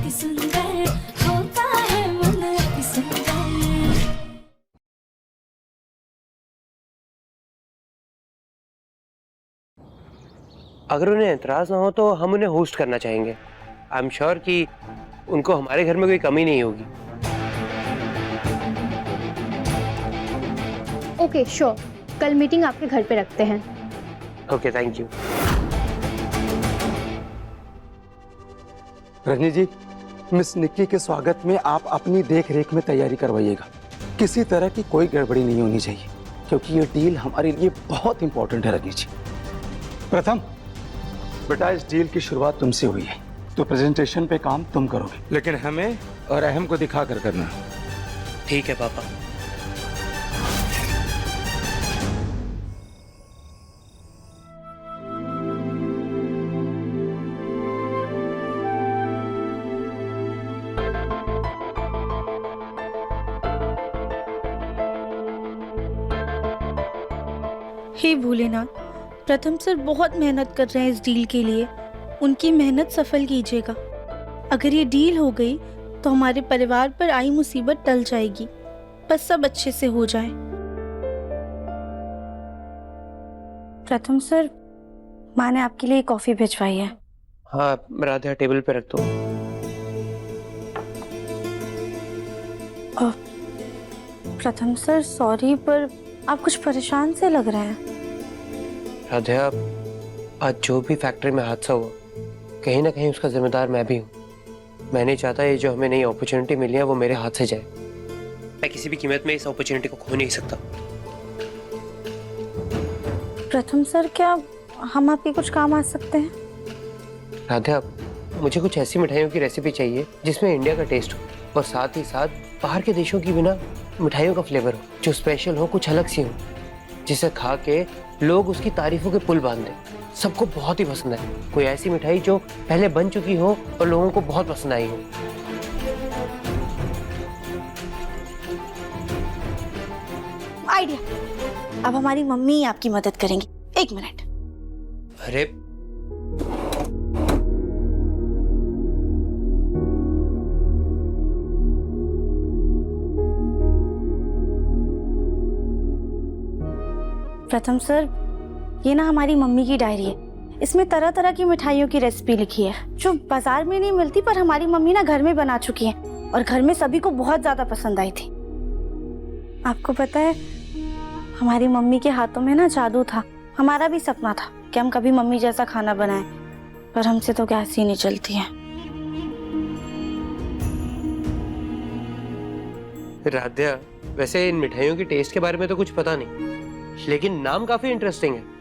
अति सुंदर होता है मन अति सुंदर। अगर उन्हें एतराज ना हो तो हम उन्हें होस्ट करना चाहेंगे। आई एम श्योर कि उनको हमारे घर में कोई कमी नहीं होगी। ओके श्योर, कल मीटिंग आपके घर पे रखते हैं। Okay, thank you. Rajni ji, miss Nikki के स्वागत में आप अपनी देख रेख में तैयारी करवाइएगा। किसी तरह की कोई गड़बड़ी नहीं होनी चाहिए, क्योंकि ये डील हमारे लिए बहुत इंपॉर्टेंट है। रजनी जी, प्रथम बेटा, इस डील की शुरुआत तुमसे हुई है, तो प्रेजेंटेशन पे काम तुम करोगे, लेकिन हमें और अहम को दिखा कर करना। ठीक है पापा। हे भोलेनाथ, प्रथम सर बहुत मेहनत कर रहे हैं इस डील के लिए। उनकी मेहनत सफल कीजिएगा। अगर ये डील हो गई तो हमारे परिवार पर आई मुसीबत टल जाएगी। बस सब अच्छे से हो जाए। प्रथम सर, माँ ने आपके लिए कॉफी भिजवाई है। हाँ राधा, टेबल पे रख दो। प्रथम सर सॉरी, पर आप कुछ परेशान से लग रहे हैं। राधा, आज जो भी फैक्ट्री में हादसा हुआ, कहीं ना कहीं उसका जिम्मेदार मैं भी हूँ। मैं नहीं चाहता ये जो हमें नई अपॉर्चुनिटी मिली है वो मेरे हाथ से जाए। मैं किसी भी कीमत में इस अपॉर्चुनिटी को खो नहीं सकता। प्रथम सर, क्या हम आपके कुछ काम आ सकते हैं? राधा, मुझे कुछ ऐसी मिठाइयों की रेसिपी चाहिए जिसमें इंडिया का टेस्ट हो, और साथ ही साथ बाहर के देशों की बिना मिठाइयों का फ्लेवर हो, जो स्पेशल हो, कुछ अलग सी हो, जिसे खा के लोग उसकी तारीफों के पुल बांध दें। सबको बहुत ही पसंद है। कोई ऐसी मिठाई जो पहले बन चुकी हो और लोगों को बहुत पसंद आई हो। आइडिया। अब हमारी मम्मी आपकी मदद करेंगी। 1 मिनट। अरे प्रथम सर, ये ना हमारी मम्मी की डायरी है। इसमें तरह तरह की मिठाइयों की रेसिपी लिखी है जो बाजार में नहीं मिलती, पर हमारी मम्मी ना घर में बना चुकी है और घर में सभी को बहुत ज्यादा पसंद आई थी। आपको पता है, हमारी मम्मी के हाथों में ना जादू था। हमारा भी सपना था कि हम कभी मम्मी जैसा खाना बनाएं, पर हमसे तो गैस ही नहीं चलती है। राधा, वैसे इन मिठाइयों की टेस्ट के बारे में तो कुछ पता नहीं, लेकिन नाम काफी इंटरेस्टिंग है।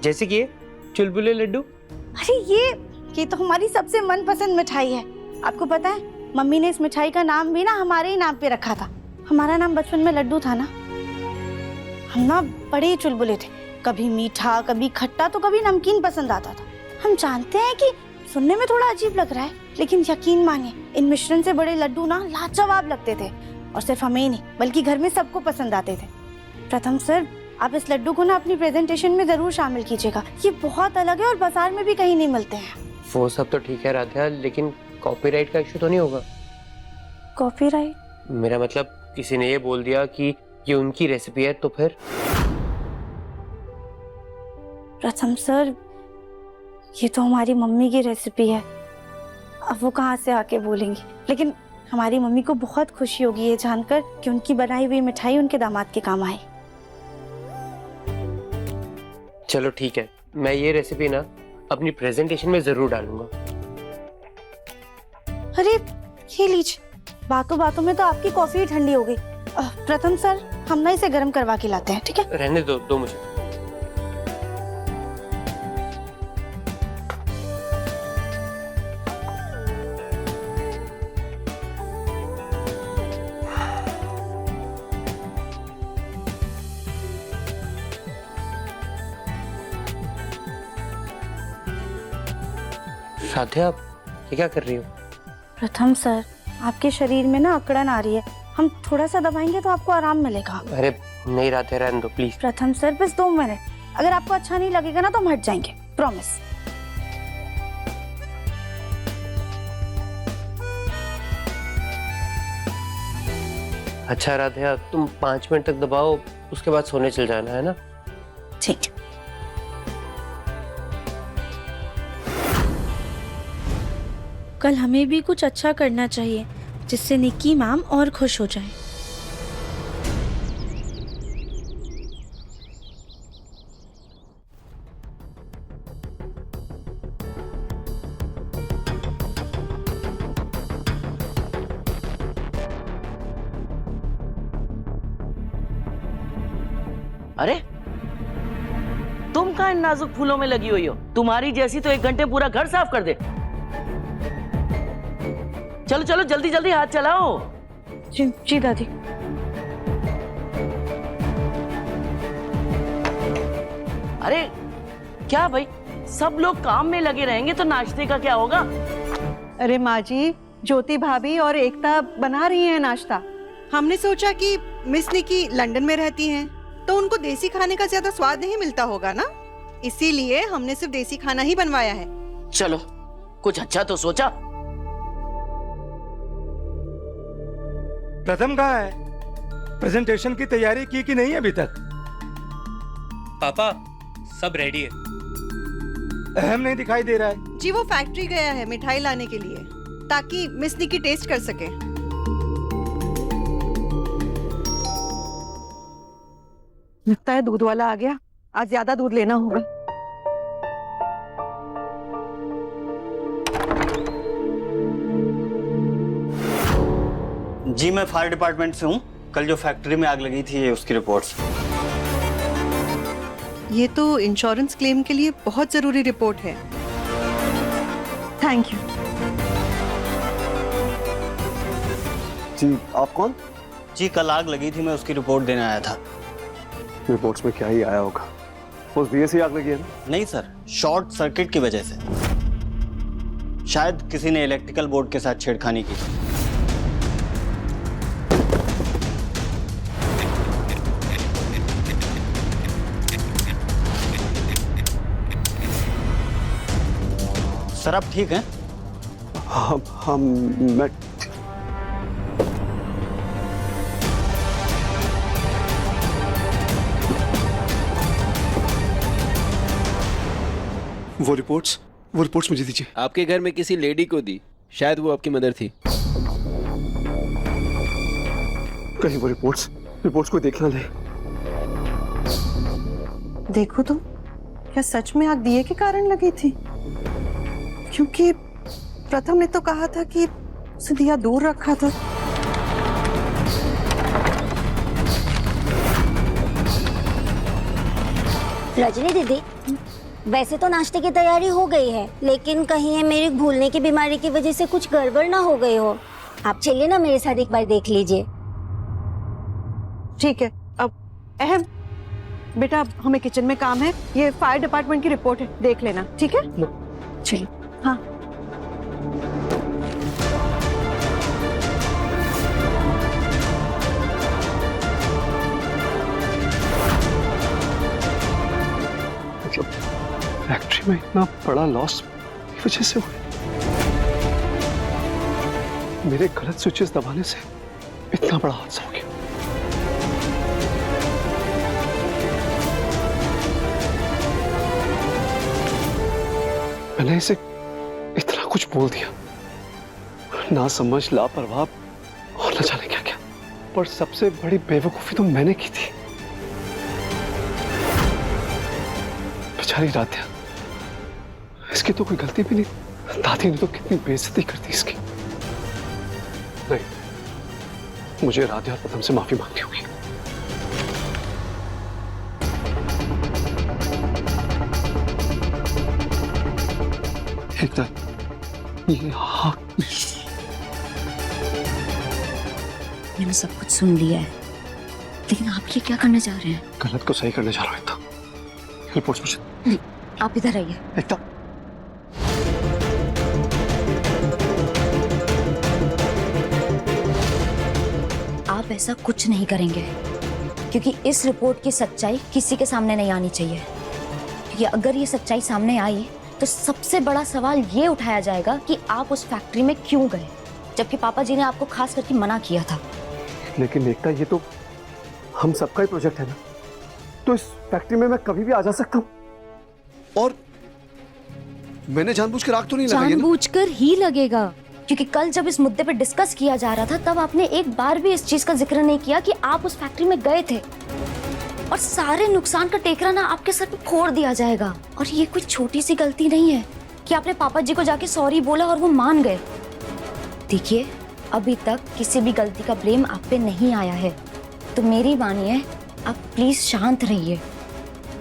जैसे कि ये चुलबुले लड्डू। अरे ये तो हमारी सबसे मनपसंद मिठाई है। आपको पता है, मम्मी ने इस मिठाई का नाम भी ना हमारे ही नाम पे रखा था। हमारा नाम बचपन में लड्डू था ना। हम ना बड़े ही चुलबुले थे, कभी मीठा, कभी खट्टा, तो कभी नमकीन पसंद आता था। हम जानते हैं कि सुनने में थोड़ा अजीब लग रहा है, लेकिन यकीन मानिए, इन मिश्रण से बड़े लड्डू ना लाजवाब लगते थे, और सिर्फ हमें ही नहीं बल्कि घर में सबको पसंद आते थे। प्रथम सर, आप इस लड्डू को ना अपनी प्रेजेंटेशन में जरूर शामिल कीजिएगा। ये बहुत अलग है और बाजार में भी कहीं नहीं मिलते हैं। वो सब तो ठीक है राधा, लेकिन कॉपीराइट का इशू तो नहीं होगा? कॉपीराइट? मेरा मतलब, किसी ने ये बोल दिया कि ये उनकी रेसिपी है तो फिर? प्रथम सर, ये तो हमारी मम्मी की रेसिपी है। अब वो कहाँ से आके बोलेंगी, लेकिन हमारी मम्मी को बहुत खुशी होगी ये जानकर कि उनकी बनाई हुई मिठाई उनके दामाद के काम आई। चलो ठीक है, मैं ये रेसिपी ना अपनी प्रेजेंटेशन में जरूर डालूंगा। अरे ये लीजिए, बातों बातों में तो आपकी कॉफी ही ठंडी हो गई। प्रथम सर, हम ना इसे गर्म करवा के लाते हैं, ठीक है? रहने दो मुझे। साध्या, आप ये क्या कर रही हो? प्रथम सर, आपके शरीर में ना अकड़न आ रही है। हम थोड़ा सा दबाएंगे तो आपको आराम मिलेगा। अरे नहीं राधे, रहने दो प्लीज। प्रथम सर, बस 2 मिनट। अगर आपको अच्छा नहीं लगेगा ना तो हम हट जाएंगे, प्रॉमिस। अच्छा राधिया, तुम 5 मिनट तक दबाओ, उसके बाद सोने चल जाना है ना। ठीक। कल हमें भी कुछ अच्छा करना चाहिए जिससे निक्की मैम और खुश हो जाए। अरे तुम कहाँ इन नाजुक फूलों में लगी हुई हो? तुम्हारी जैसी तो 1 घंटे पूरा घर साफ कर दे। चलो चलो जल्दी जल्दी हाथ चलाओ। जी जी दादी। अरे क्या भाई, सब लोग काम में लगे रहेंगे तो नाश्ते का क्या होगा? अरे माँ जी, ज्योति भाभी और एकता बना रही हैं नाश्ता। हमने सोचा कि मिस निकी लंदन में रहती हैं, तो उनको देसी खाने का ज्यादा स्वाद नहीं मिलता होगा ना, इसीलिए हमने सिर्फ देसी खाना ही बनवाया है। चलो कुछ अच्छा तो सोचा। प्रथम कहाँ है? प्रेजेंटेशन की तैयारी की कि नहीं अभी तक? पापा सब रेडी है। अहम नहीं दिखाई दे रहा है। जी वो फैक्ट्री गया है मिठाई लाने के लिए, ताकि मिस निकी टेस्ट कर सके। लगता है दूध वाला आ गया, आज ज्यादा दूध लेना होगा। जी मैं फायर डिपार्टमेंट से हूँ। कल जो फैक्ट्री में आग लगी थी उसकी रिपोर्ट्स। ये तो इंश्योरेंस क्लेम के लिए बहुत जरूरी रिपोर्ट है। Thank you. जी आप कौन? जी कल आग लगी थी, मैं उसकी रिपोर्ट देने आया था। रिपोर्ट्स में क्या ही आया होगा? उस दिए से आग लगी है ना? नहीं सर, शॉर्ट सर्किट की वजह से। शायद किसी ने इलेक्ट्रिकल बोर्ड के साथ छेड़खानी की। सर आप ठीक हैं? हम मैं वो रिपोर्ट्स मुझे दीजिए। आपके घर में किसी लेडी को दी, शायद वो आपकी मदर थी। कहीं वो रिपोर्ट्स को देखना ले। देखो तुम, क्या सच में आग दिए के कारण लगी थी? क्योंकि प्रथम ने तो कहा था कि उसे दिया दूर रखा था। रजनी दीदी, वैसे तो नाश्ते की तैयारी हो गई है, लेकिन कहीं मेरे भूलने की बीमारी की वजह से कुछ गड़बड़ ना हो गई हो। आप चलिए ना मेरे साथ एक बार देख लीजिए। ठीक है। अब अहम बेटा, हमें किचन में काम है, ये फायर डिपार्टमेंट की रिपोर्ट है, देख लेना। ठीक है चलिए। हाँ फैक्ट्री में इतना बड़ा लॉस की वजह से हुआ। मेरे गलत स्विचेस दबाने से इतना बड़ा हादसा हो गया। मैंने इसे इतना कुछ बोल दिया, ना समझ, लापरवाह और न जाने क्या क्या। पर सबसे बड़ी बेवकूफी तो मैंने की थी। बेचारी राधिया, इसकी तो कोई गलती भी नहीं। दादी ने तो कितनी बेइज्जती कर दी इसकी। नहीं, मुझे राधिया और प्रथम से माफी मांगनी होगी। ये हाँ, मैंने सब कुछ सुन लिया है, लेकिन आप ये क्या करने जा रहे हैं? गलत को सही करने जा रहा हूं। एकता, रिपोर्ट्स मुझे नहीं, आप इधर आइए। एकता, आप ऐसा कुछ नहीं करेंगे, क्योंकि इस रिपोर्ट की सच्चाई किसी के सामने नहीं आनी चाहिए। क्योंकि अगर ये सच्चाई सामने आई तो सबसे बड़ा सवाल ये उठाया जाएगा कि आप उस फैक्ट्री में क्यों गए, जबकि पापा जी ने आपको खास करके मना किया था। लेकिन एकता, ये तो हम सबका ही प्रोजेक्ट है ना, तो इस फैक्ट्री में मैं कभी भी आ जा सकता हूँ। और मैंने जानबूझ कर आग तो नहीं लगाई है ना? जानबूझकर ही लगेगा, क्योंकि कल जब इस मुद्दे पे डिस्कस किया जा रहा था तब आपने एक बार भी इस चीज का जिक्र नहीं किया कि आप उस फैक्ट्री में गए थे, और सारे नुकसान का टेकरा ना आपके सर पे फोड़ दिया जाएगा। और ये कोई छोटी सी गलती नहीं है कि आपने पापा जी को जाके सॉरी बोला और वो मान गए। देखिए, अभी तक किसी भी गलती का ब्लेम आप पे नहीं आया है, तो मेरी मानिए आप प्लीज शांत रहिए।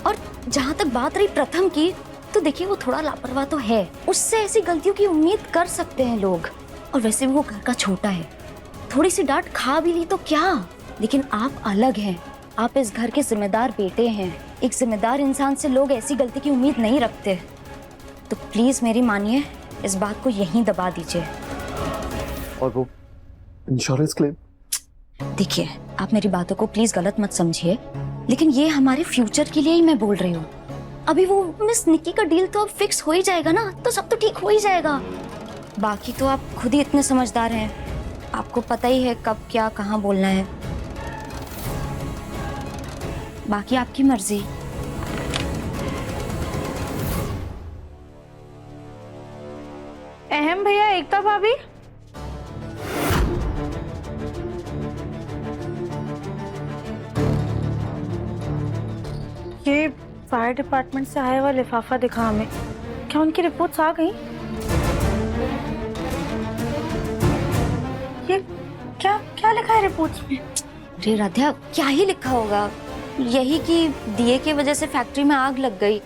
और जहाँ तक बात रही प्रथम की, तो देखिए वो थोड़ा लापरवाह तो है, उससे ऐसी गलतियों की उम्मीद कर सकते हैं लोग। और वैसे भी वो घर का छोटा है, थोड़ी सी डांट खा भी ली तो क्या, लेकिन आप अलग हैं, आप इस घर के जिम्मेदार बेटे हैं। एक जिम्मेदार इंसान से लोग ऐसी गलती की उम्मीद नहीं रखते। तो प्लीज मेरी मानिए, इस बात को यहीं दबा दीजिए। और वो इंश्योरेंस क्लेम? देखिए, आप मेरी बातों को प्लीज गलत मत समझिए, लेकिन ये हमारे फ्यूचर के लिए ही मैं बोल रही हूँ। अभी वो मिस निक्की का डील तो अब फिक्स हो ही जाएगा ना, तो सब तो ठीक हो ही जाएगा। बाकी तो आप खुद ही इतने समझदार हैं, आपको पता ही है कब क्या कहाँ बोलना है। बाकी आपकी मर्जी। अहम भैया, एकता भाभी, ये फायर डिपार्टमेंट से आया हुआ लिफाफा दिखा हमें, क्या उनकी रिपोर्ट्स आ गई? ये क्या क्या लिखा है रिपोर्ट्स में? अरे राध्या, क्या ही लिखा होगा, यही कि दिए की वजह से फैक्ट्री में आग लग गई।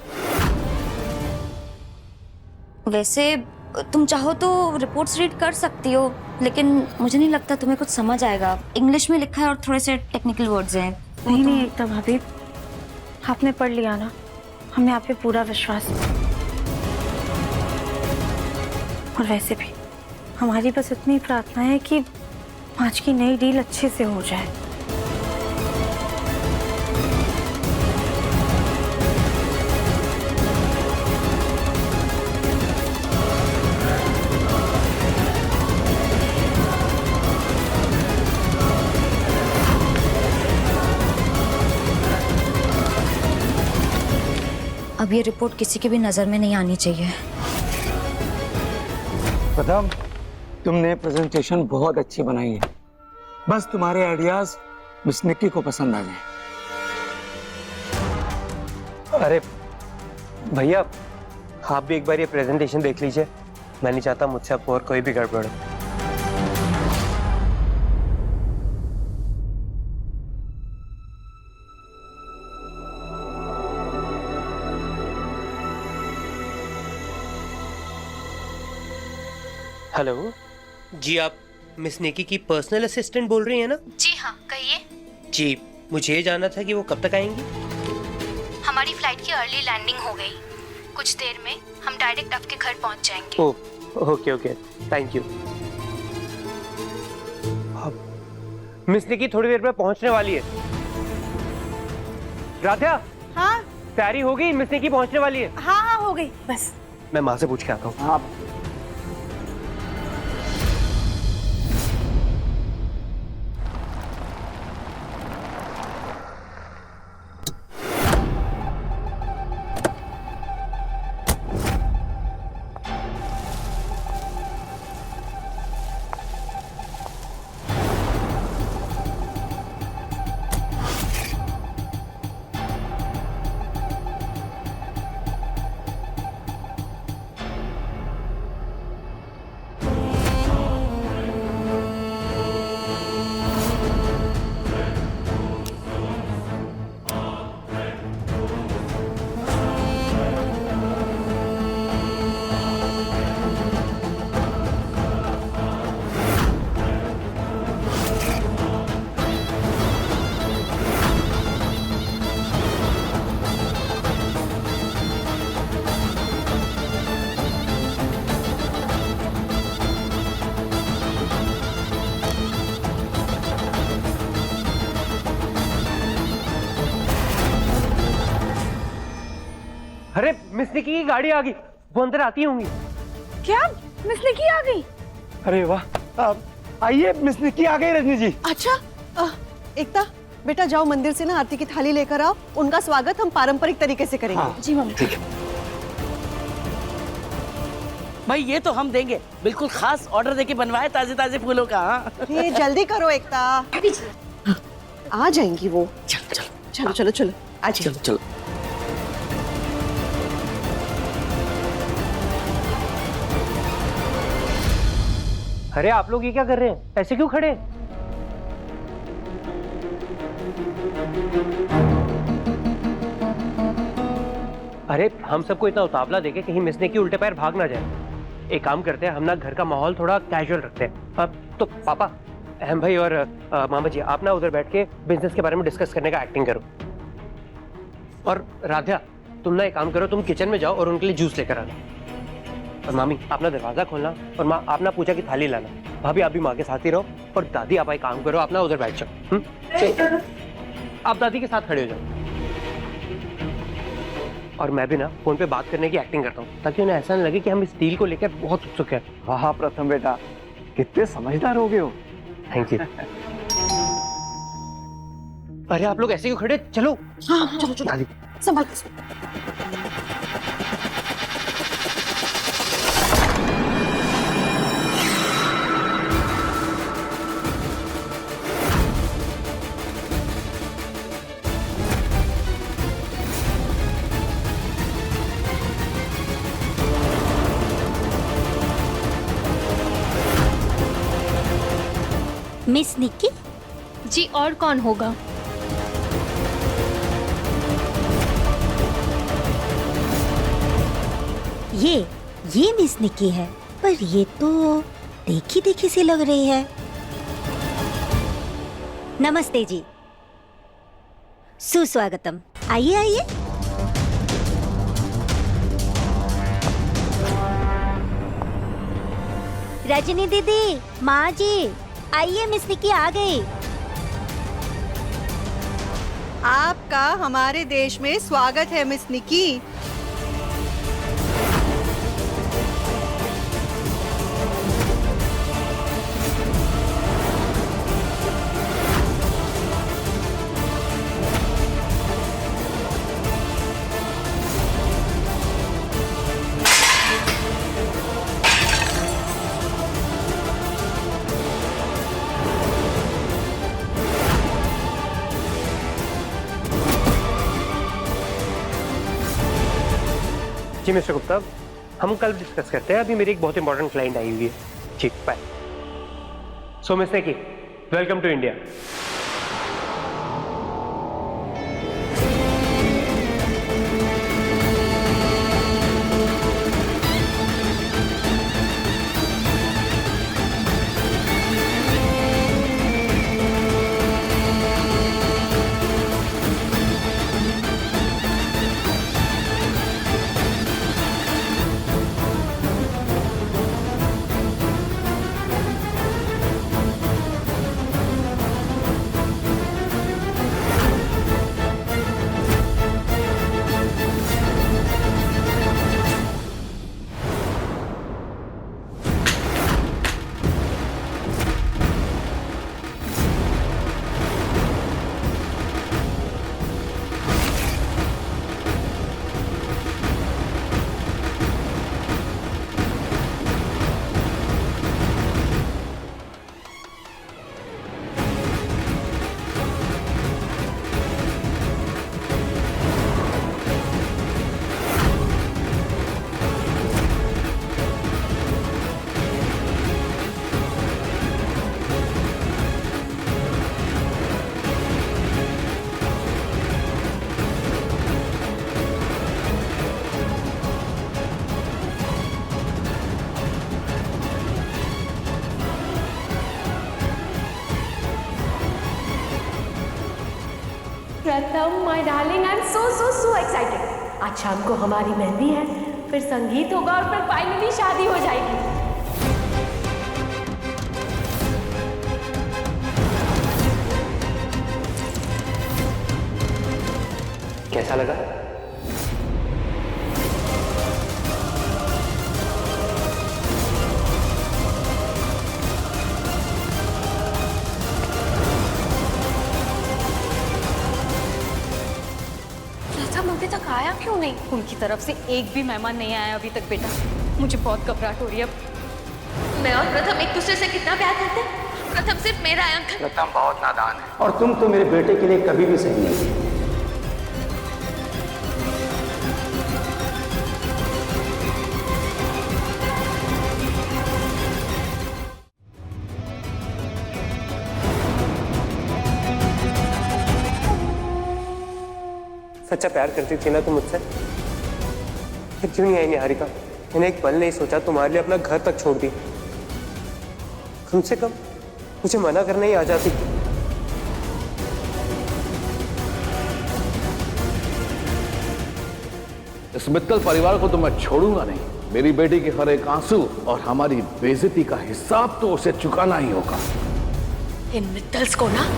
वैसे तुम चाहो तो रिपोर्ट्स रीड कर सकती हो, लेकिन मुझे नहीं लगता तुम्हें कुछ समझ आएगा। इंग्लिश में लिखा है और थोड़े से टेक्निकल वर्ड्स हैं। नहीं एकता भाभी, आपने पढ़ लिया ना, हमें आप पे पूरा विश्वास है। और वैसे भी हमारी बस इतनी प्रार्थना है कि आज की नई डील अच्छे से हो जाए। अब ये रिपोर्ट किसी की भी नजर में नहीं आनी चाहिए। प्रथम, तुमने प्रेजेंटेशन बहुत अच्छी बनाई है, बस तुम्हारे आइडियाज मिस निक्की को पसंद आ जाए। अरे भैया, आप भी एक बार ये प्रेजेंटेशन देख लीजिए, मैं नहीं चाहता मुझसे अब और कोई भी गड़बड़ हो। हेलो जी, आप मिस निकी की पर्सनल असिस्टेंट बोल रही हैं ना? जी हाँ, कहिए। जी, मुझे ये जानना था कि वो कब तक आएंगी? हमारी फ्लाइट की अर्ली लैंडिंग हो गई, कुछ देर में हम डायरेक्ट आपके घर पहुंच जाएंगे। Oh, okay okay, thank you. Miss Nikki थोड़ी देर में पहुंचने वाली है। राध्या, हाँ तैयारी हो गई? मिस निकी पहुंचने वाली है। हाँ हाँ, हो गई, बस मैं माँ से पूछ के आता हूँ। आप अरे मिस निकी की गाड़ी आ गई, वो अंदर आती होंगी। क्या मिस निकी आ गई? अरे वाह, आइए, मिस निक्की आ गई रजनी जी। अच्छा, एकता बेटा जाओ मंदिर से ना आरती की थाली लेकर आओ, उनका स्वागत हम पारंपरिक तरीके से करेंगे। हाँ। जी मम्मी। ठीक है। भाई ये तो हम देंगे, बिल्कुल खास ऑर्डर देके बनवाए ताजे ताजे फूलों का। हाँ? ये जल्दी करो एकता, आ जाएंगी वो। चलो चलो चलो चलो चलो आ जाइए। चलो चलो। अरे आप लोग ये क्या कर रहे हैं? ऐसे क्यों खड़े हैं? अरे हम सबको इतना उतावला देके कहीं मिस निक्की उल्टे पैर भाग ना जाए। एक काम करते हैं, हम ना घर का माहौल थोड़ा कैजुअल रखते हैं। अब तो पापा, अहम भाई और मामा जी, आप ना उधर बैठ के बिजनेस के बारे में डिस्कस करने का एक्टिंग करो। और राधा, तुम ना एक काम करो, तुम किचन में जाओ और उनके लिए जूस लेकर आना। और मामी, आप ना दरवाजा खोलना, और माँ आप ना पूजा की थाली लाना। भाभी आप भी माँ के साथ ही रहो, और दादी आप एक काम करो, आप ना उधर बैठ जाओ। आप दादी के साथ खड़े हो जाओ, और मैं भी ना फोन पे बात करने की एक्टिंग करता हूँ, ताकि उन्हें ऐसा नहीं लगे कि हम इस डील को लेकर बहुत उत्सुक हैं। वाह प्रथम बेटा, कितने समझदार हो गए हो। Thank you. अरे आप लोग ऐसे क्यों खड़े? चलो। हाँ चलो चलो दादी, संभाल। मिस निक्की जी, और कौन होगा? ये मिस निक्की है, पर ये तो देखी देखी सी लग रही है। नमस्ते जी, सुस्वागतम। आइए आइए। रजनी दीदी, माँ जी, आइए मिस निक्की आ गई। आपका हमारे देश में स्वागत है मिस निक्की। जी मिस्टर गुप्ता, हम कल डिस्कस करते हैं। अभी मेरी एक बहुत इंपॉर्टेंट क्लाइंट आई हुई है। ठीक, bye. So miss Nikki, welcome to India. Pratham, my darling, I am so excited. आज शाम को हमारी मेहंदी है, फिर संगीत होगा और फिर फाइनली शादी हो जाएगी। कैसा लगा? आया क्यों नहीं? उनकी तरफ से एक भी मेहमान नहीं आया अभी तक बेटा। मुझे बहुत घबराहट हो रही है अब। मैं और प्रथम एक दूसरे से कितना प्यार करते हैं। प्रथम सिर्फ मेरा है अंकल। प्रथम बहुत नादान है और तुम तो मेरे बेटे के लिए कभी भी सही नहीं है। सच्चा प्यार करती थी ना तुम मुझसे, फिर क्यों नहीं आई निहारिका? मैंने एक पल नहीं सोचा तुम्हारे लिए अपना घर तक छोड़ दी। कम से कम मुझे मना करने ही आ जाती। इस मित्तल परिवार को तो मैं छोड़ूंगा नहीं। मेरी बेटी के हर एक आंसू और हमारी बेइज्जती का हिसाब तो उसे चुकाना ही होगा। इन मित्तल्स को ना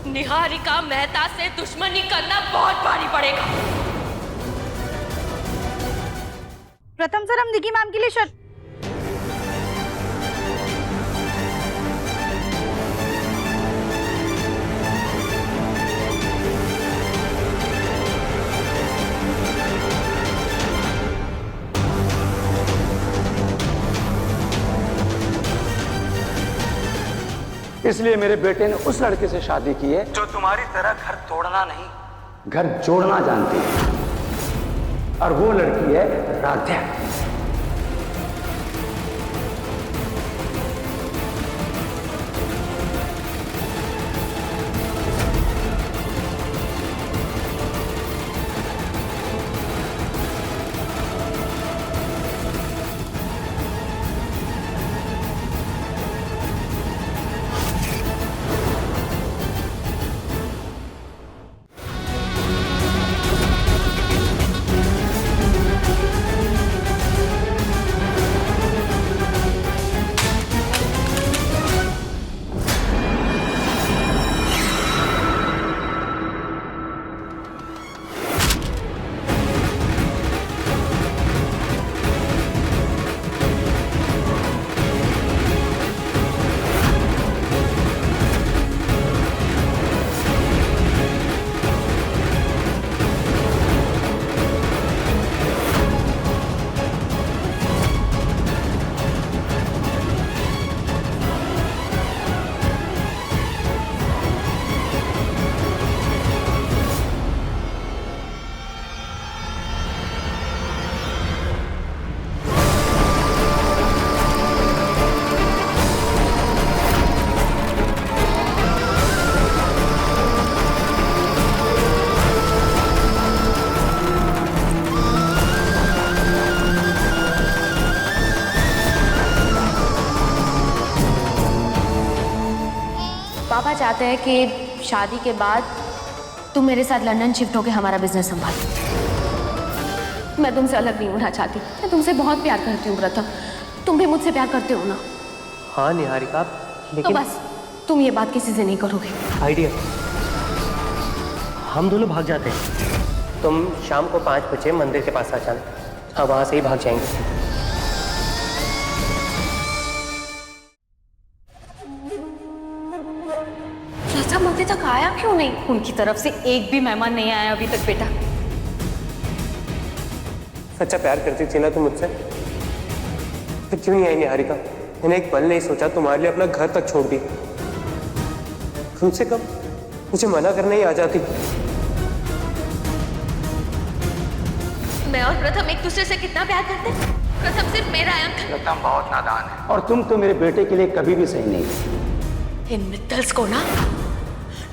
निहारिका मेहता से दुश्मनी करना बहुत भारी पड़ेगा। प्रथम सर, हम निकी मैम के लिए शर्त। इसलिए मेरे बेटे ने उस लड़के से शादी की है जो तुम्हारी तरह घर तोड़ना नहीं, घर जोड़ना जानती है। और वो लड़की है राध्या। पापा चाहते हैं कि शादी के बाद तुम मेरे साथ लंदन शिफ्ट होकर हमारा बिजनेस संभाल। मैं तुमसे अलग नहीं होना चाहती। मैं तुमसे बहुत प्यार करती हूँ प्रथम। तुम भी मुझसे प्यार करते हो ना? हाँ निहारिका, तो बस तुम ये बात किसी से नहीं करोगे। आइडिया, हम दोनों भाग जाते हैं। तुम शाम को 5 बजे मंदिर के पास आ जाना, हम वहां से ही भाग जाएंगे। प्रथम अभी तक आया क्यों नहीं? उनकी तरफ से एक भी मेहमान नहीं आया अभी तक बेटा। सच्चा प्यार करती थी ना तुम मुझसे, फिर क्यों नहीं आई निहारिका? मैंने एक पल नहीं सोचा तुम्हारे लिए अपना घर तक छोड़ दी। कम से कम मुझे मना करने ही आ जाती। मैं और प्रथम एक दूसरे से कितना प्यार करते हैं। प्रथम सिर्फ मेरा है अंकल। प्रथम बहुत नादान है और तुम तो मेरे बेटे के लिए कभी भी सही नहीं। इन मित्तल्स को ना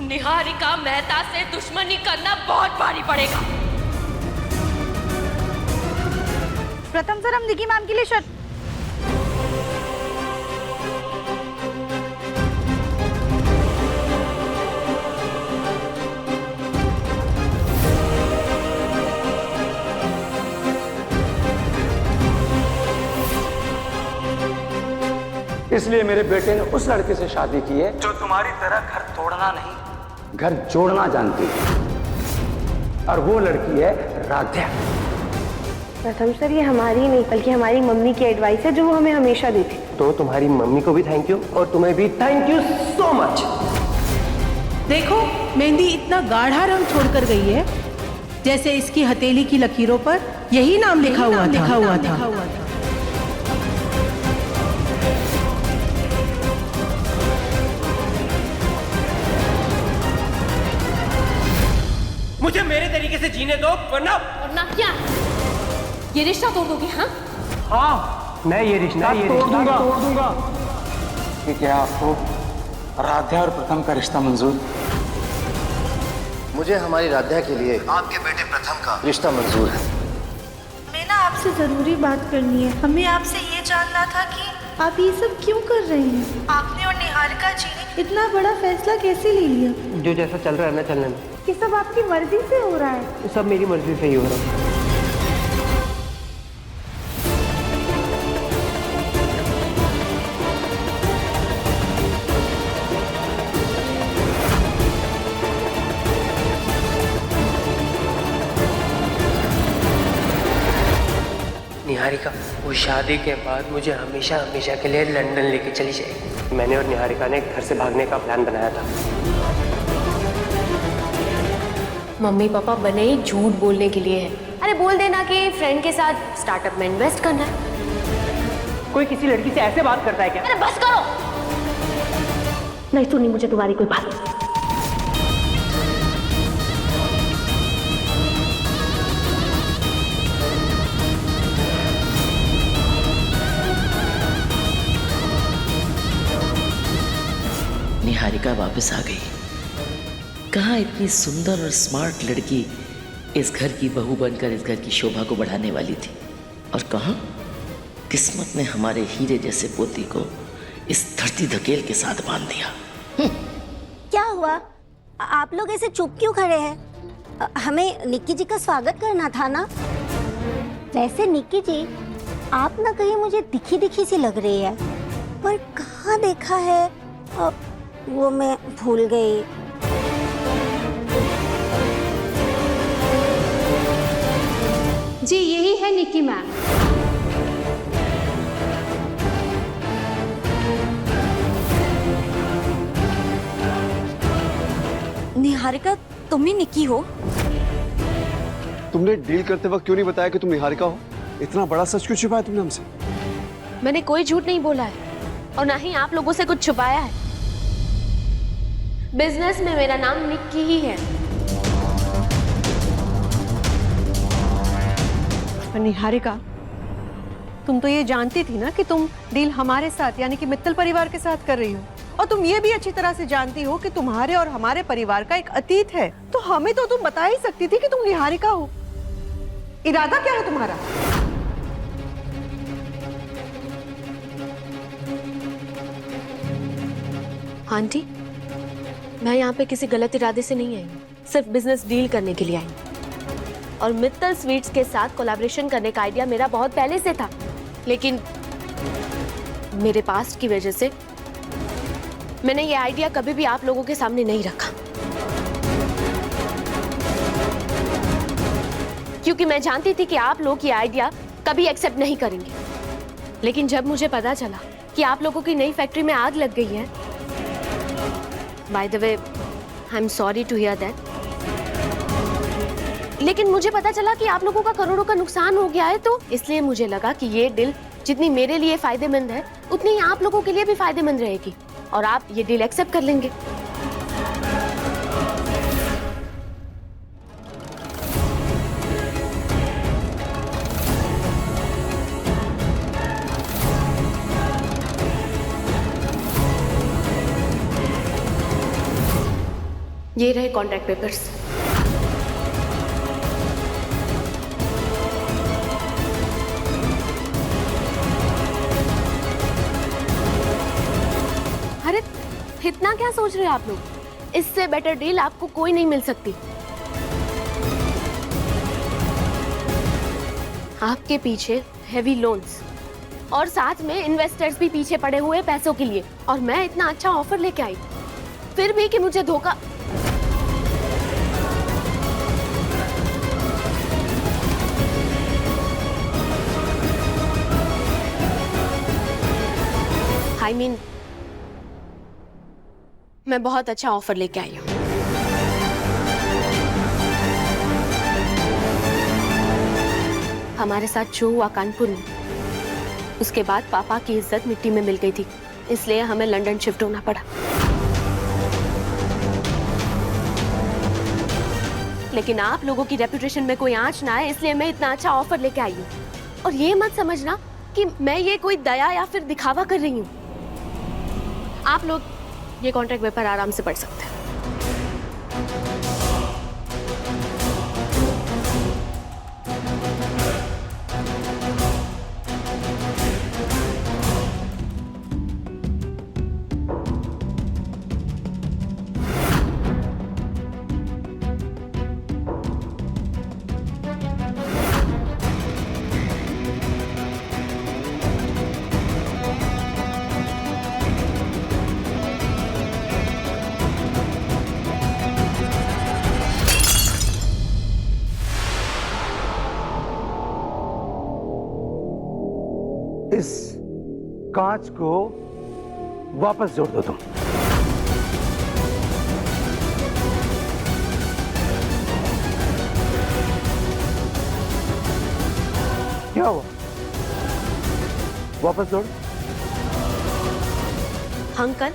निहारिका मेहता से दुश्मनी करना बहुत भारी पड़ेगा। प्रथम सर, हम निकी मैम के लिए शर्त। इसलिए मेरे बेटे ने उस लड़के से शादी की है जो तुम्हारी तरह घर तोड़ना नहीं, घर जोड़ना जानती है। और वो लड़की है राध्या। प्रथम सर, ये हमारी नहीं बल्कि हमारी मम्मी की एडवाइस है जो वो हमें हमेशा देती। तो तुम्हारी मम्मी को भी थैंक यू और तुम्हें भी थैंक यू सो मच। देखो, मेहंदी इतना गाढ़ा रंग छोड़कर गई है जैसे इसकी हथेली की लकीरों पर यही नाम लिखा हुआ था। मुझे मेरे तरीके से जीने दो, वरना क्या ये रिश्ता तोड़ दोगे? हाँ, मैं ये रिश्ता तोड़ दूंगा। कि क्या आपको राध्या और प्रथम का रिश्ता मंजूर? मुझे हमारी राध्या के लिए आपके बेटे प्रथम का रिश्ता मंजूर है। हमें ना आपसे जरूरी बात करनी है। हमें आपसे ये जानना था कि आप ये सब क्यों कर रहे हैं? आपने और निहारिका जी ने इतना बड़ा फैसला कैसे ले लिया? जो जैसा चल रहा है ना चलने में। ये सब आपकी मर्जी से हो रहा है? सब मेरी मर्जी से ही हो रहा है। निहारिका वो शादी के बाद मुझे हमेशा हमेशा के लिए लंदन लेके चली जाएगी। मैंने और निहारिका ने घर से भागने का प्लान बनाया था। मम्मी पापा बने ही झूठ बोलने के लिए है। अरे बोल देना कि फ्रेंड के साथ स्टार्टअप में इन्वेस्ट करना है। कोई किसी लड़की से ऐसे बात करता है क्या? अरे बस करो, नहीं सुनी मुझे तुम्हारी कोई बात। निहारिका वापस आ गई। कहाँ इतनी सुंदर और स्मार्ट लड़की इस घर की बहू बनकर इस घर की शोभा को बढ़ाने वाली थी, और कहाँ किस्मत ने हमारे हीरे जैसे पोती को इस धरती धकेल के साथ बांध दिया। क्या हुआ? आप लोग ऐसे चुप क्यों खड़े हैं? हमें निक्की जी का स्वागत करना था ना। वैसे निक्की जी, आप ना कहीं मुझे दिखी दिखी सी लग रही है, पर कहाँ देखा है वो मैं भूल गई। जी यही है निक्की मैम। निहारिका, तुम ही निक्की हो? तुमने डील करते वक्त क्यों नहीं बताया कि तुम निहारिका हो? इतना बड़ा सच क्यों छुपाया तुमने हमसे? मैंने कोई झूठ नहीं बोला है और ना ही आप लोगों से कुछ छुपाया है। बिजनेस में मेरा नाम निक्की ही है। निहारिका, तुम तो ये जानती थी ना कि तुम डील हमारे साथ यानी कि मित्तल परिवार के साथ कर रही हो, और तुम ये भी अच्छी तरह से जानती हो कि तुम्हारे और हमारे परिवार का एक अतीत है। तो हमें तो तुम बता ही सकती थी कि तुम निहारिका हो। इरादा क्या है तुम्हारा? आंटी, मैं यहाँ पे किसी गलत इरादे से नहीं आई हूँ, सिर्फ बिजनेस डील करने के लिए आई हूँ। और मित्तल स्वीट्स के साथ कोलैबोरेशन करने का आइडिया मेरा बहुत पहले से था, लेकिन मेरे पास्ट की वजह से मैंने ये आइडिया कभी भी आप लोगों के सामने नहीं रखा, क्योंकि मैं जानती थी कि आप लोग ये आइडिया कभी एक्सेप्ट नहीं करेंगे। लेकिन जब मुझे पता चला कि आप लोगों की नई फैक्ट्री में आग लग गई है, by the way I am sorry to hear that, लेकिन मुझे पता चला कि आप लोगों का करोड़ों का नुकसान हो गया है, तो इसलिए मुझे लगा कि ये डील जितनी मेरे लिए फायदेमंद है उतनी ही आप लोगों के लिए भी फायदेमंद रहेगी और आप ये डील एक्सेप्ट कर लेंगे। ये रहे कॉन्ट्रैक्ट पेपर्स। अरे इतना क्या सोच रहे हैं आप लोग? इससे बेटर डील आपको कोई नहीं मिल सकती। आपके पीछे हेवी लोन्स और साथ में इन्वेस्टर्स भी पीछे पड़े हुए पैसों के लिए, और मैं इतना अच्छा ऑफर लेके आई, फिर भी कि मुझे धोखा। I mean, मैं बहुत अच्छा ऑफर लेके आई हूँ। हमारे साथ जो हुआ कानपुर में, उसके बाद पापा की इज्जत मिट्टी में मिल गई थी, इसलिए हमें लंदन शिफ्ट होना पड़ा। लेकिन आप लोगों की रेपुटेशन में कोई आंच ना आए, इसलिए मैं इतना अच्छा ऑफर लेके आई हूँ। और ये मत समझना कि मैं ये कोई दया या फिर दिखावा कर रही हूँ। आप लोग ये कॉन्ट्रैक्ट पेपर आराम से पढ़ सकते हैं। इस कांच को वापस जोड़ दो तुम। क्या हुआ? वापस जोड़। अंकल,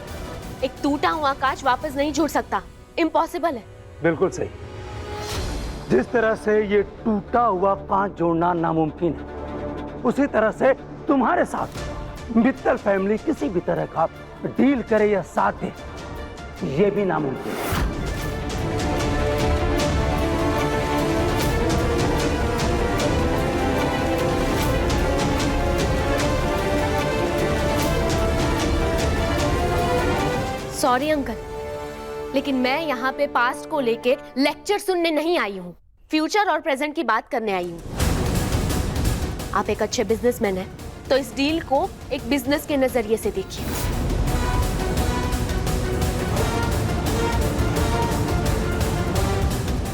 एक टूटा हुआ कांच वापस नहीं जोड़ सकता, इम्पॉसिबल है। बिल्कुल सही। जिस तरह से ये टूटा हुआ कांच जोड़ना नामुमकिन है, उसी तरह से तुम्हारे साथ मित्तल फैमिली किसी भी तरह का डील करे या साथ दे, ये भी नामुमकिन है। सॉरी अंकल, लेकिन मैं यहाँ पे पास्ट को लेके लेक्चर सुनने नहीं आई हूँ, फ्यूचर और प्रेजेंट की बात करने आई हूँ। आप एक अच्छे बिजनेसमैन हैं, तो इस डील को एक बिजनेस के नजरिए से देखिए।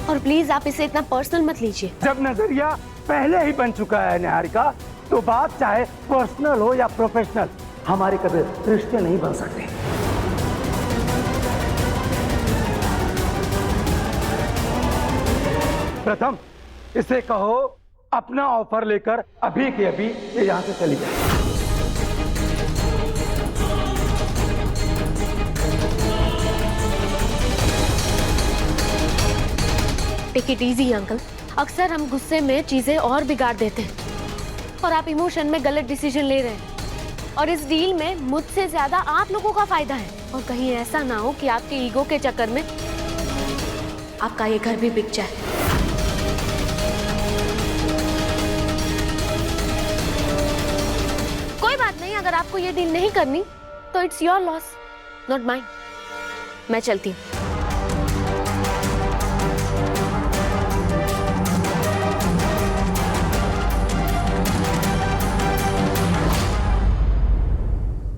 और प्लीज आप इसे इतना पर्सनल मत लीजिए। जब नजरिया पहले ही बन चुका है निहारिका, तो बात चाहे पर्सनल हो या प्रोफेशनल, हमारे कभी रिश्ते नहीं बन सकते। प्रथम, इसे कहो अपना ऑफर लेकर अभी के अभी ये यहां से चली जाए। टेक इट इजी अंकल, अक्सर हम गुस्से में चीजें और बिगाड़ देते हैं, और आप इमोशन में गलत डिसीजन ले रहे हैं। और इस डील में मुझसे ज्यादा आप लोगों का फायदा है, और कहीं ऐसा ना हो कि आपके ईगो के चक्कर में आपका ये घर भी बिक जाए। अगर आपको ये डील नहीं करनी तो it's your loss, not mine. मैं चलती हूँ।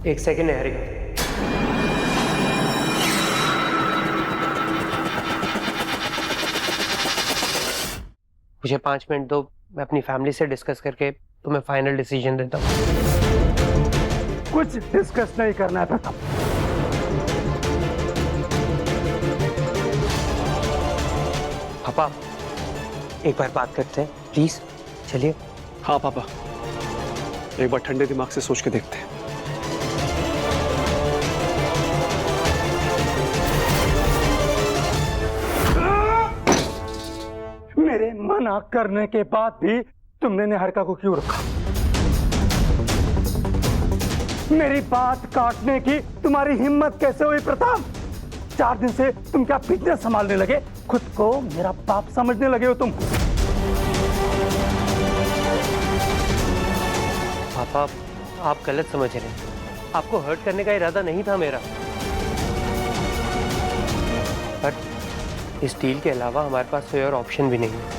एक सेकेंड निहारिका, मुझे 5 मिनट दो, मैं अपनी फैमिली से डिस्कस करके तुम्हें फाइनल डिसीजन देता हूँ। कुछ डिस्कस नहीं करना है प्रथम। पापा, एक बार बात करते हैं प्लीज, चलिए। हाँ पापा, एक बार ठंडे दिमाग से सोच के देखते हैं। मेरे मना करने के बाद भी तुमने निहारिका को क्यों रखा? मेरी बात काटने की तुम्हारी हिम्मत कैसे हुई प्रताप? 4 दिन से तुम क्या बिजनेस संभालने लगे? खुद को मेरा बाप समझने लगे हो तुम? पापा, आप गलत समझ रहे हैं। आपको हर्ट करने का इरादा नहीं था मेरा, बट इस डील के अलावा हमारे पास कोई और ऑप्शन भी नहीं है।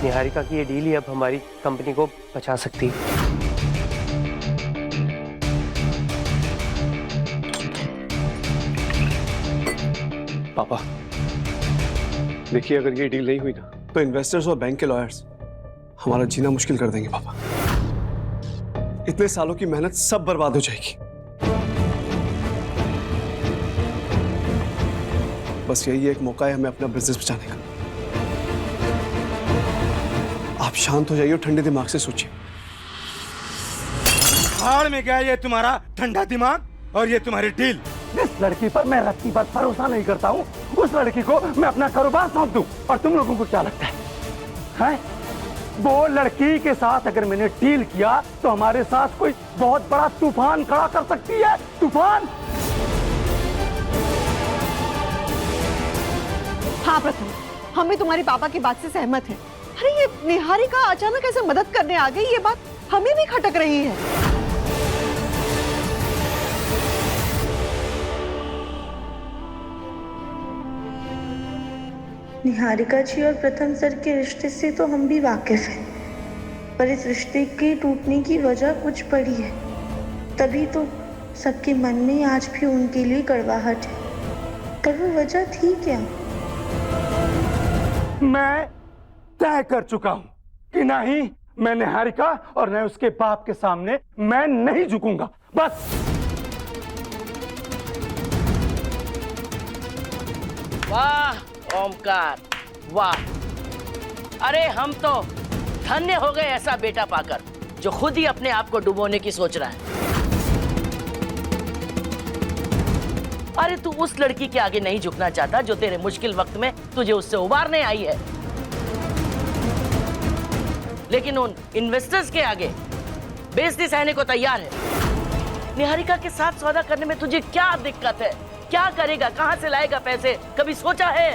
निहारिका की ये डील ही अब हमारी कंपनी को बचा सकती है। पापा देखिए, अगर ये डील नहीं हुई ना, तो इन्वेस्टर्स और बैंक के लॉयर्स हमारा जीना मुश्किल कर देंगे। पापा, इतने सालों की मेहनत सब बर्बाद हो जाएगी। बस यही एक मौका है हमें अपना बिजनेस बचाने का। आप शांत हो जाइए और ठंडे दिमाग से सोचिए। हार में गया ये तुम्हारा ठंडा दिमाग और ये तुम्हारी डील। जिस लड़की पर मैं रत्ती पर भरोसा नहीं करता हूँ उस लड़की को मैं अपना कारोबार सौंप दूं। और तुम लोगों को क्या लगता है? वो लड़की के साथ अगर मैंने डील किया तो हमारे साथ कोई बहुत बड़ा तूफान खड़ा कर सकती है। तूफान। हाँ प्रथम, हम भी तुम्हारे पापा की बात से सहमत हैं। अरे ये निहारिका अचानक ऐसे मदद करने आ गई, ये बात हमें भी खटक रही है। निहारिका जी और प्रथम सर के रिश्ते से तो हम भी वाकिफ हैं, पर इस रिश्ते के टूटने की वजह कुछ बड़ी है, तभी तो सबके मन में आज भी उनके लिए कड़वाहट है। पर वो वजह थी क्या? मैं तय कर चुका हूं कि नहीं, मैं निहारिका और न उसके बाप के सामने मैं नहीं झुकूंगा। बस। वाह ओमकार, वाह! अरे हम तो धन्य हो गए ऐसा बेटा पाकर जो खुद ही अपने आप को डुबोने की सोच रहा है। अरे तू उस लड़की के आगे नहीं झुकना चाहता जो तेरे मुश्किल वक्त में तुझे उससे उबारने आई है, लेकिन उन इन्वेस्टर्स के आगे बेइज्जती सहने को तैयार है। निहारिका के साथ सौदा करने में तुझे क्या दिक्कत है? क्या करेगा? कहां से लाएगा पैसे? कभी सोचा है?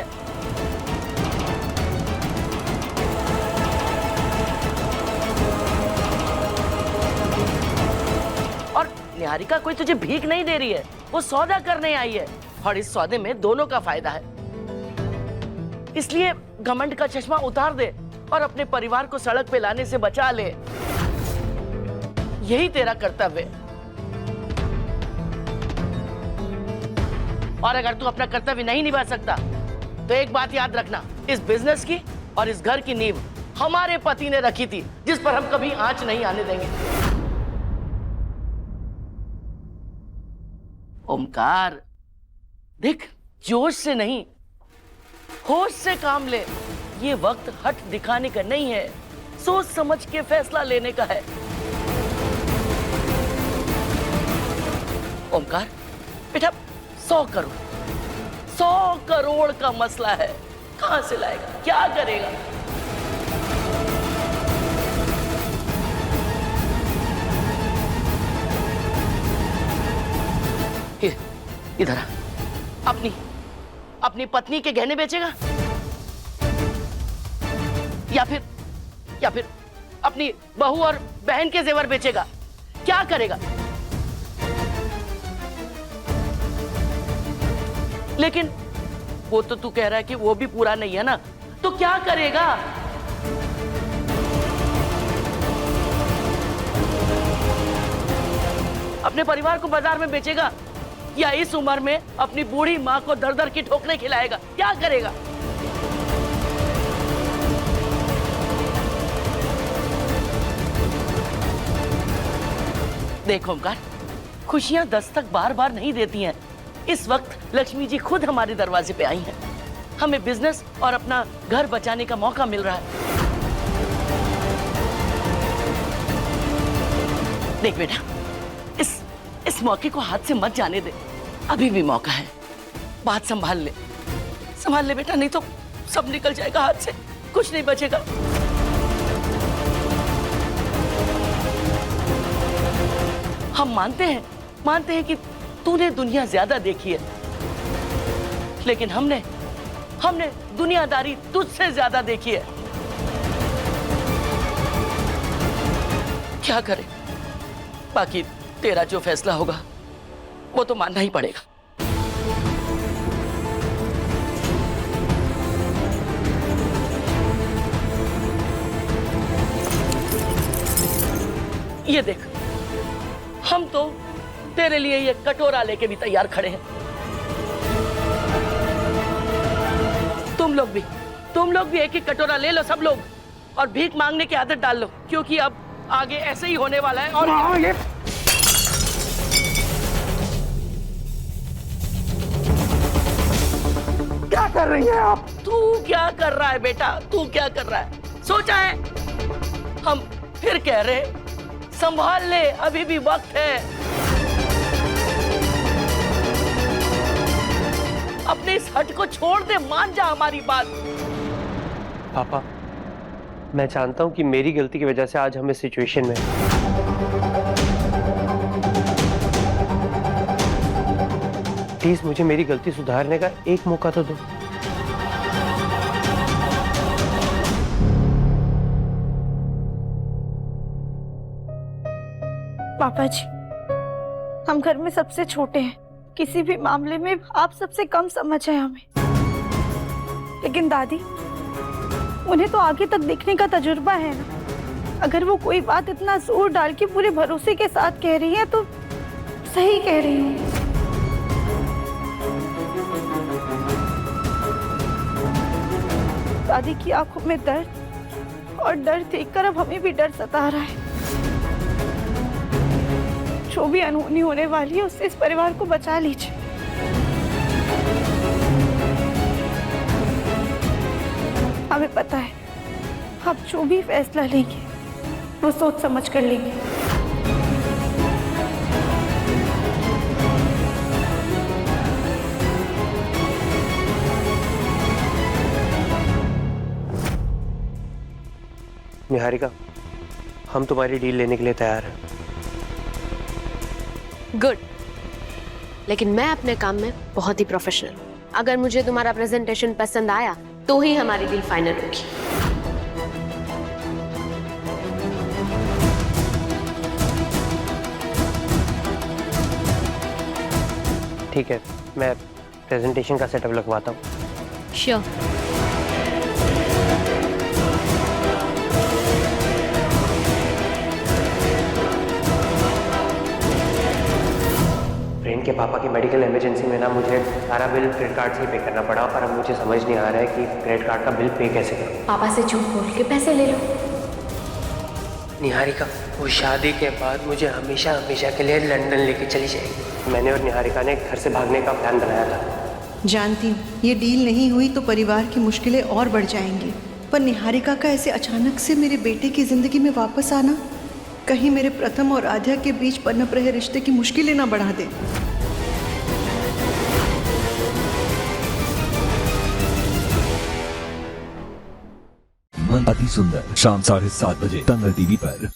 और निहारिका कोई तुझे भीख नहीं दे रही है, वो सौदा करने आई है और इस सौदे में दोनों का फायदा है। इसलिए घमंड का चश्मा उतार दे और अपने परिवार को सड़क पे लाने से बचा ले। यही तेरा कर्तव्य है। और अगर तू अपना कर्तव्य नहीं निभा सकता तो एक बात याद रखना, इस बिजनेस की और इस घर की नींव हमारे पति ने रखी थी, जिस पर हम कभी आंच नहीं आने देंगे। ओमकार, देख, जोश से नहीं होश से काम ले। ये वक्त हट दिखाने का नहीं है, सोच समझ के फैसला लेने का है। ओमकार बेटा, 100 करोड़ का मसला है, कहां से लाएगा? क्या करेगा? इधर अपनी पत्नी के गहने बेचेगा या फिर अपनी बहू और बहन के जेवर बेचेगा? क्या करेगा? लेकिन वो तो तू कह रहा है कि वो भी पूरा नहीं है ना, तो क्या करेगा? अपने परिवार को बाजार में बेचेगा या इस उम्र में अपनी बूढ़ी माँ को दर दर की ठोकरें खिलाएगा? क्या करेगा? देखो ओमकार, खुशियां दस्तक बार बार नहीं देती हैं। इस वक्त लक्ष्मी जी खुद हमारे दरवाजे पे आई हैं। हमें बिजनेस और अपना घर बचाने का मौका मिल रहा है। देख बेटा, इस मौके को हाथ से मत जाने दे, अभी भी मौका है। बात संभाल ले बेटा, नहीं तो सब निकल जाएगा हाथ से, कुछ नहीं बचेगा। हम मानते हैं कि तूने दुनिया ज्यादा देखी है, लेकिन हमने दुनियादारी तुझसे ज्यादा देखी है। क्या करें? बाकी तेरा जो फैसला होगा वो तो मानना ही पड़ेगा। ये देख, हम तो तेरे लिए ये कटोरा लेके भी तैयार खड़े हैं। तुम लोग भी एक एक कटोरा ले लो सब लोग, और भीख मांगने की आदत डाल लो, क्योंकि अब आगे ऐसे ही होने वाला है। और ये क्या कर रही हैं आप? तू क्या कर रहा है बेटा, तू क्या कर रहा है? सोचा है? हम फिर कह रहे, संभाल ले, अभी भी वक्त है। अपने इस हट को छोड़ दे, मान जा हमारी बात। पापा, मैं जानता हूँ कि मेरी गलती की वजह से आज हम इस सिचुएशन में हैं। प्लीज मुझे मेरी गलती सुधारने का एक मौका तो दो। पापा जी, हम घर में सबसे छोटे हैं, किसी भी मामले में आप सबसे कम समझ है हमें। लेकिन दादी, उन्हें तो आगे तक देखने का तजुर्बा है ना। अगर वो कोई बात इतना जोर डाल के पूरे भरोसे के साथ कह रही है तो सही कह रही है। दादी की आंखों में दर्द, और डर देखकर अब हमें भी डर सता रहा है। जो भी अनहोनी होने वाली है उससे इस परिवार को बचा लीजिए। हमें पता है आप जो भी फैसला लेंगे वो सोच समझ कर लेंगे। निहारिका, हम तुम्हारी डील लेने के लिए तैयार हैं। गुड, लेकिन मैं अपने काम में बहुत ही प्रोफेशनल हूँ। अगर मुझे तुम्हारा प्रेजेंटेशन पसंद आया तो ही हमारी डील फाइनल होगी। ठीक है, मैं प्रेजेंटेशन का सेटअप लगवाता हूँ। श्योर। के पापा की मेडिकल इमरजेंसी में ना मुझे सारा बिल क्रेडिट कार्ड से ही पे करना पड़ा, और अब मुझे समझ नहीं आ रहा है कि क्रेडिट कार्ड का बिल पे कैसे करूं। पापा से झूठ बोल के पैसे ले लो। निहारिका, वो शादी के बाद मुझे हमेशा हमेशा के लिए लंदन लेके चली जाएगी। मैंने और निहारिका ने घर से भागने का प्लान बनाया था। जानती हूँ ये डील नहीं हुई तो परिवार की मुश्किलें और बढ़ जाएंगी, पर निहारिका का ऐसे अचानक से मेरे बेटे की जिंदगी में वापस आना कहीं मेरे प्रथम और आध्या के बीच पनप रहे रिश्ते की मुश्किलें ना बढ़ा दे। अति सुंदर शाम 7:30 बजे तंग टीवी पर।